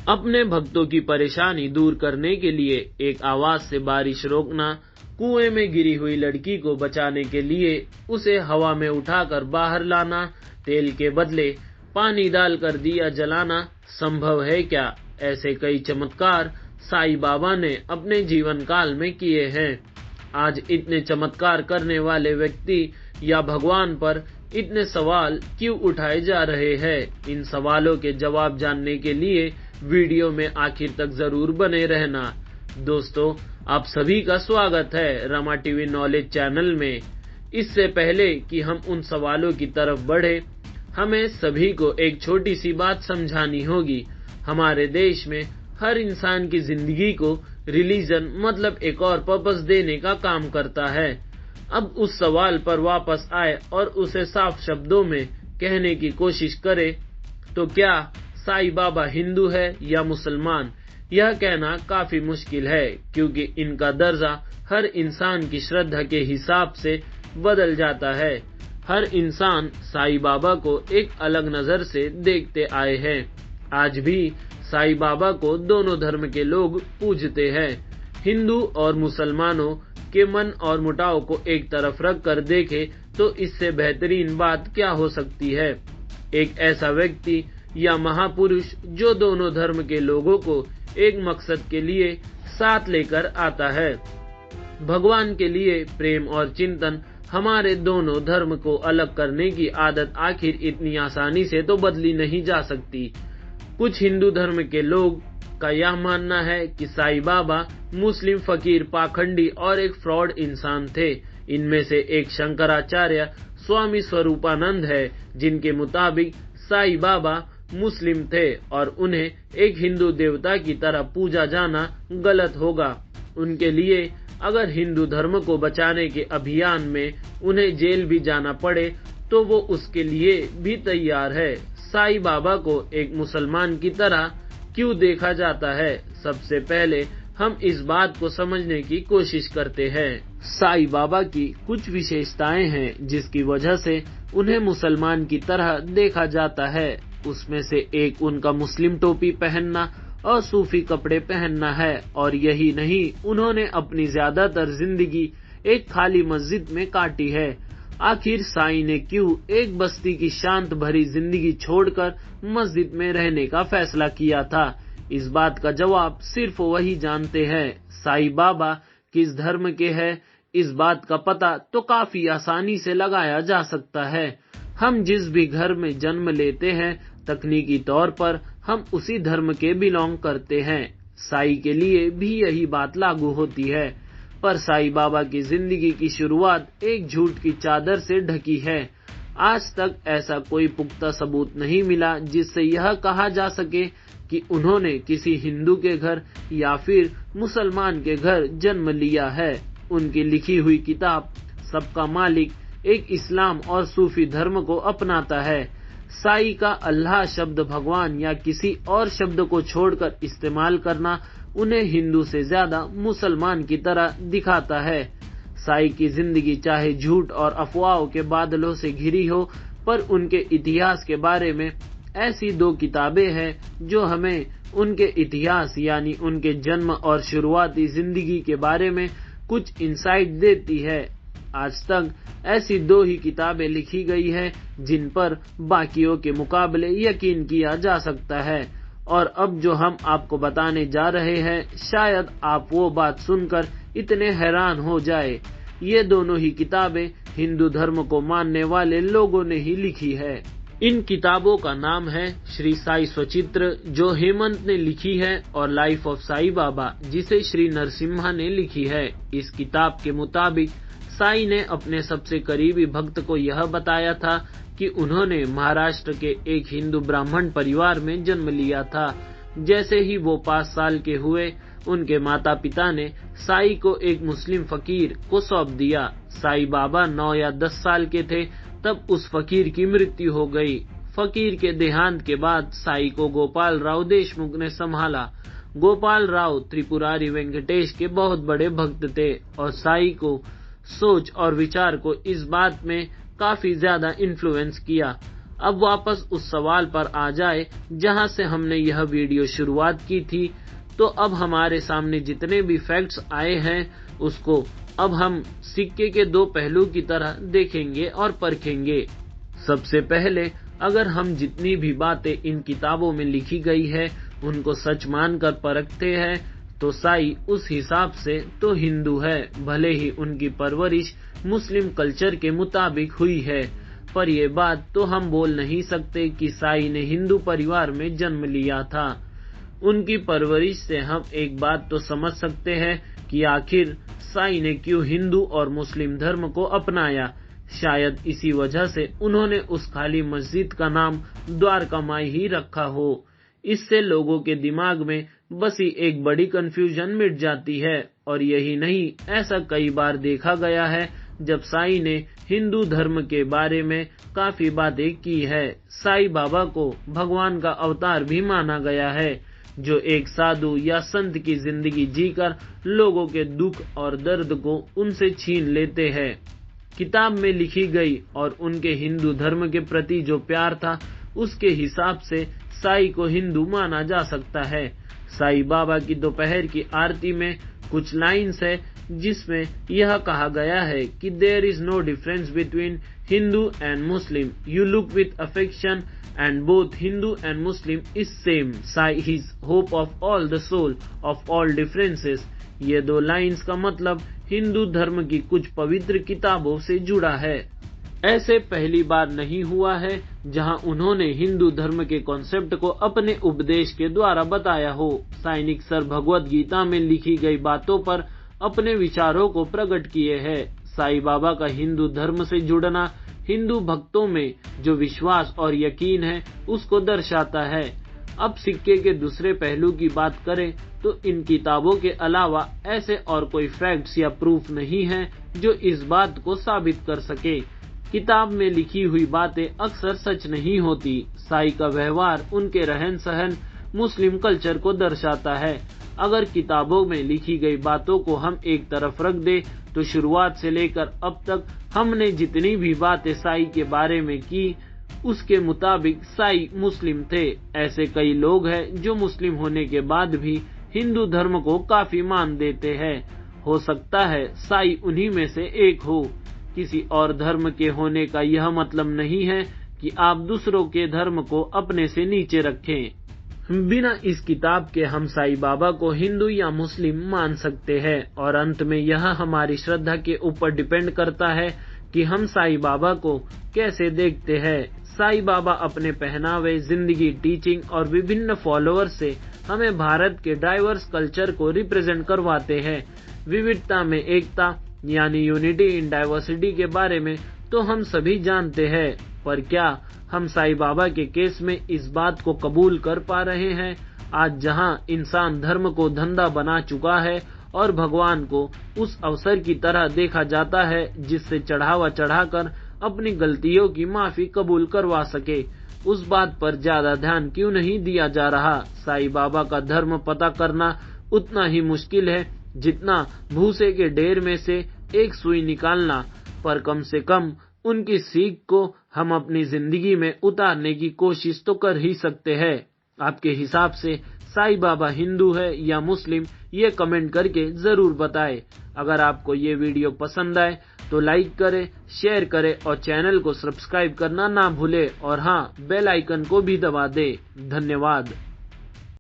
अपने भक्तों की परेशानी दूर करने के लिए एक आवाज से बारिश रोकना, कुएं में गिरी हुई लड़की को बचाने के लिए उसे हवा में उठाकर बाहर लाना, तेल के बदले पानी डालकर दिया जलाना संभव है क्या? ऐसे कई चमत्कार साईं बाबा ने अपने जीवन काल में किए हैं। आज इतने चमत्कार करने वाले व्यक्ति या भगवान पर इतने सवाल क्यों उठाए जा रहे हैं? इन सवालों के जवाब जानने के लिए वीडियो में आखिर तक जरूर बने रहना। दोस्तों, आप सभी का स्वागत है रमा टीवी नॉलेज चैनल में। इससे पहले कि हम उन सवालों की तरफ बढ़े, हमें सभी को एक छोटी सी बात समझानी होगी। हमारे देश में हर इंसान की जिंदगी को रिलीजन मतलब एक और पर्पस देने का काम करता है। अब उस सवाल पर वापस आए और उसे साफ शब्दों में कहने की कोशिश करे तो क्या साईं बाबा हिंदू है या मुसलमान? यह कहना काफी मुश्किल है, क्योंकि इनका दर्जा हर इंसान की श्रद्धा के हिसाब से बदल जाता है। हर इंसान साईं बाबा को एक अलग नजर से देखते आए हैं। आज भी साईं बाबा को दोनों धर्म के लोग पूजते हैं। हिंदू और मुसलमानों के मन और मुटाव को एक तरफ रख कर देखे तो इससे बेहतरीन बात क्या हो सकती है? एक ऐसा व्यक्ति या महापुरुष जो दोनों धर्म के लोगों को एक मकसद के लिए साथ लेकर आता है। भगवान के लिए प्रेम और चिंतन। हमारे दोनों धर्म को अलग करने की आदत आखिर इतनी आसानी से तो बदली नहीं जा सकती। कुछ हिंदू धर्म के लोग का यह मानना है कि साईं बाबा मुस्लिम फकीर, पाखंडी और एक फ्रॉड इंसान थे। इनमें से एक शंकराचार्य स्वामी स्वरूपानंद है, जिनके मुताबिक साईं बाबा मुस्लिम थे और उन्हें एक हिंदू देवता की तरह पूजा जाना गलत होगा। उनके लिए अगर हिंदू धर्म को बचाने के अभियान में उन्हें जेल भी जाना पड़े तो वो उसके लिए भी तैयार है। साईं बाबा को एक मुसलमान की तरह क्यों देखा जाता है? सबसे पहले हम इस बात को समझने की कोशिश करते हैं। साईं बाबा की कुछ विशेषताएं हैं जिसकी वजह से उन्हें मुसलमान की तरह देखा जाता है। उसमें से एक उनका मुस्लिम टोपी पहनना और सूफी कपड़े पहनना है। और यही नहीं, उन्होंने अपनी ज्यादातर जिंदगी एक खाली मस्जिद में काटी है। आखिर साईं ने क्यों एक बस्ती की शांत भरी जिंदगी छोड़कर मस्जिद में रहने का फैसला किया था? इस बात का जवाब सिर्फ वही जानते हैं। साईं बाबा किस धर्म के हैं, इस बात का पता तो काफी आसानी से लगाया जा सकता है। हम जिस भी घर में जन्म लेते हैं, तकनीकी तौर पर हम उसी धर्म के बिलोंग करते हैं। साईं के लिए भी यही बात लागू होती है। पर साईं बाबा की जिंदगी की शुरुआत एक झूठ की चादर से ढकी है। आज तक ऐसा कोई पुख्ता सबूत नहीं मिला जिससे यह कहा जा सके कि उन्होंने किसी हिंदू के घर या फिर मुसलमान के घर जन्म लिया है। उनकी लिखी हुई किताब सबका मालिक एक इस्लाम और सूफी धर्म को अपनाता है। साईं का अल्लाह शब्द भगवान या किसी और शब्द को छोड़कर इस्तेमाल करना उन्हें हिंदू से ज्यादा मुसलमान की तरह दिखाता है। साईं की जिंदगी चाहे झूठ और अफवाहों के बादलों से घिरी हो, पर उनके इतिहास के बारे में ऐसी दो किताबें हैं जो हमें उनके इतिहास यानी उनके जन्म और शुरुआती जिंदगी के बारे में कुछ इंसाइट देती है। आज तक ऐसी दो ही किताबें लिखी गई है जिन पर बाकियों के मुकाबले यकीन किया जा सकता है। और अब जो हम आपको बताने जा रहे हैं, शायद आप वो बात सुनकर इतने हैरान हो जाए। ये दोनों ही किताबें हिंदू धर्म को मानने वाले लोगों ने ही लिखी है। इन किताबों का नाम है श्री साई स्वचित्र, जो हेमंत ने लिखी है, और लाइफ ऑफ साईं बाबा, जिसे श्री नरसिम्हा ने लिखी है। इस किताब के मुताबिक साईं ने अपने सबसे करीबी भक्त को यह बताया था कि उन्होंने महाराष्ट्र के एक हिंदू ब्राह्मण परिवार में जन्म लिया था। जैसे ही वो 5 साल के हुए, उनके माता पिता ने साईं को एक मुस्लिम फकीर को सौंप दिया। साईं बाबा 9 या 10 साल के थे तब उस फकीर की मृत्यु हो गई। फकीर के देहांत के बाद साईं को गोपाल राव देशमुख ने संभाला। गोपाल राव त्रिपुरारी वेंकटेश के बहुत बड़े भक्त थे और साईं को सोच और विचार को इस बात में काफी ज्यादा इन्फ्लुएंस किया। अब वापस उस सवाल पर आ जाए जहां से हमने यह वीडियो शुरुआत की थी, तो अब हमारे सामने जितने भी फैक्ट्स आए हैं उसको अब हम सिक्के के दो पहलू की तरह देखेंगे और परखेंगे। सबसे पहले अगर हम जितनी भी बातें इन किताबों में लिखी गई है उनको सच मानकर परखते हैं तो साई उस हिसाब से तो हिंदू है, भले ही उनकी परवरिश मुस्लिम कल्चर के मुताबिक हुई है, पर ये बात तो हम बोल नहीं सकते कि साई ने हिंदू परिवार में जन्म लिया था। उनकी परवरिश से हम एक बात तो समझ सकते हैं कि आखिर साई ने क्यों हिंदू और मुस्लिम धर्म को अपनाया। शायद इसी वजह से उन्होंने उस खाली मस्जिद का नाम द्वारका माई ही रखा हो। इससे लोगों के दिमाग में बसी एक बड़ी कंफ्यूजन मिट जाती है। और यही नहीं, ऐसा कई बार देखा गया है जब साई ने हिंदू धर्म के बारे में काफी बातें की है। साई बाबा को भगवान का अवतार भी माना गया है, जो एक साधु या संत की जिंदगी जीकर लोगों के दुख और दर्द को उनसे छीन लेते हैं। किताब में लिखी गई और उनके हिंदू धर्म के प्रति जो प्यार था उसके हिसाब से साई को हिंदू माना जा सकता है। साई बाबा की दोपहर की आरती में कुछ लाइन्स है जिसमें यह कहा गया है कि there is no difference between Hindu and Muslim, you look with affection and both Hindu and Muslim is same. Sai is hope of all the soul of all differences. ये दो लाइन्स का मतलब हिंदू धर्म की कुछ पवित्र किताबों से जुड़ा है। ऐसे पहली बार नहीं हुआ है जहां उन्होंने हिंदू धर्म के कॉन्सेप्ट को अपने उपदेश के द्वारा बताया हो। सैनिक सर भगवत गीता में लिखी गई बातों पर अपने विचारों को प्रकट किए हैं। साई बाबा का हिंदू धर्म से जुड़ना हिंदू भक्तों में जो विश्वास और यकीन है उसको दर्शाता है। अब सिक्के के दूसरे पहलू की बात करें तो इन किताबों के अलावा ऐसे और कोई फैक्ट्स या प्रूफ नहीं है जो इस बात को साबित कर सके। किताब में लिखी हुई बातें अक्सर सच नहीं होती। साई का व्यवहार, उनके रहन सहन मुस्लिम कल्चर को दर्शाता है। अगर किताबों में लिखी गई बातों को हम एक तरफ रख दे तो शुरुआत से लेकर अब तक हमने जितनी भी बातें साई के बारे में की उसके मुताबिक साई मुस्लिम थे। ऐसे कई लोग हैं जो मुस्लिम होने के बाद भी हिंदू धर्म को काफी मान देते हैं। हो सकता है साई उन्हीं में से एक हो। किसी और धर्म के होने का यह मतलब नहीं है कि आप दूसरों के धर्म को अपने से नीचे रखें। बिना इस किताब के हम साई बाबा को हिंदू या मुस्लिम मान सकते हैं। और अंत में यह हमारी श्रद्धा के ऊपर डिपेंड करता है कि हम साई बाबा को कैसे देखते हैं। साई बाबा अपने पहनावे, जिंदगी, टीचिंग और विभिन्न फॉलोअर्स से हमें भारत के डाइवर्स कल्चर को रिप्रेजेंट करवाते हैं। विविधता में एकता यानी यूनिटी इन डाइवर्सिटी के बारे में तो हम सभी जानते हैं, पर क्या हम साई बाबा के केस में इस बात को कबूल कर पा रहे हैं? आज जहां इंसान धर्म को धंधा बना चुका है और भगवान को उस अवसर की तरह देखा जाता है जिससे चढ़ावा चढ़ाकर अपनी गलतियों की माफी कबूल करवा सके, उस बात पर ज्यादा ध्यान क्यों नहीं दिया जा रहा? साई बाबा का धर्म पता करना उतना ही मुश्किल है जितना भूसे के ढेर में से एक सुई निकालना, पर कम से कम उनकी सीख को हम अपनी जिंदगी में उतारने की कोशिश तो कर ही सकते हैं। आपके हिसाब से साई बाबा हिंदू है या मुस्लिम, ये कमेंट करके जरूर बताएं। अगर आपको ये वीडियो पसंद आए तो लाइक करें, शेयर करें और चैनल को सब्सक्राइब करना ना भूलें और हाँ, बेल आइकन को भी दबा दें। धन्यवाद।